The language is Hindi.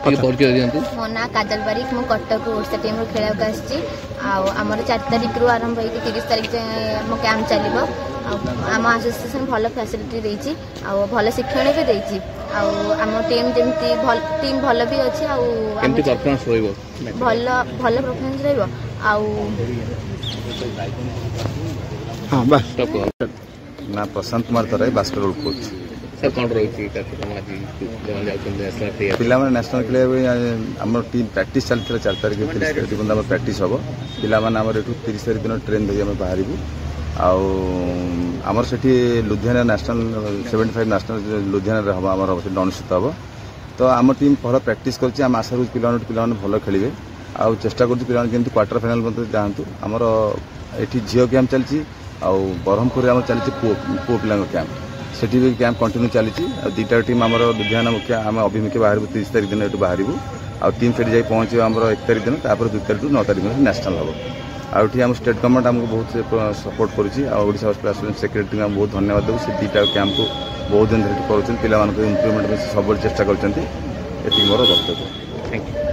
परिचय दियंतु। मो ना काजल बारिक मु कटक ओडिशा टीम रो खेला का आछि आमर 4 तारिख रु आरंभ होई 30 तारिख मो कैंप चलिबो आम एसोसिएशन भल फैसिलिटी देछि भल शिक्षण भी देछि आम टीम जमती टीम भल भी अछि केमती परफॉर्मेंस रहइबो भल भल परफॉर्मेंस रहइबो हां बस ना प्रशांत कुमार तराई बास्केटबॉल कोच सर कौन रही पिला नेशनल खेल आम टीम प्रैक्टिस चलता 4 तारिख 30 तारिख पर्यटन प्रैक्टिस हम पाने 30 तारिख दिन ट्रेन धरी आम बाहर आमर से लुधियाना नेशनल 75 नेशनल लुधियाना हम आम अनुष्ठित हम तो आम टीम भल प्रैक्टिस कर आशा करूँ पिला भल खेलेंगे आउ चेष्टा कर क्वार्टर फाइनाल जातु आमर ये झील कैंप चलती ब्रह्मपुर आम चलती पुओ पिला कैंप से भी कैंप कंटिन्यू चली दुटा टीम आम लुधियाना मुखिया आम अभिमुखे बाहर 30 तारिख दिन ये बाहर टीम से जाए पहुँचे आम 1 तारिख दिन 2 तारिख 9 तारिख दिन नेशनल हम आउट आम स्टेट गवर्नमेंट आमको बहुत सपोर्ट करुँचा स्पेशल सेक्रेटरी आम बहुत धन्यवाद देव से दुटा कैंप को बहुत दिन धरी कर पिला इम्प्रूवमेंट सब चेष्टा कर मोर वक्तव्य। Thank you.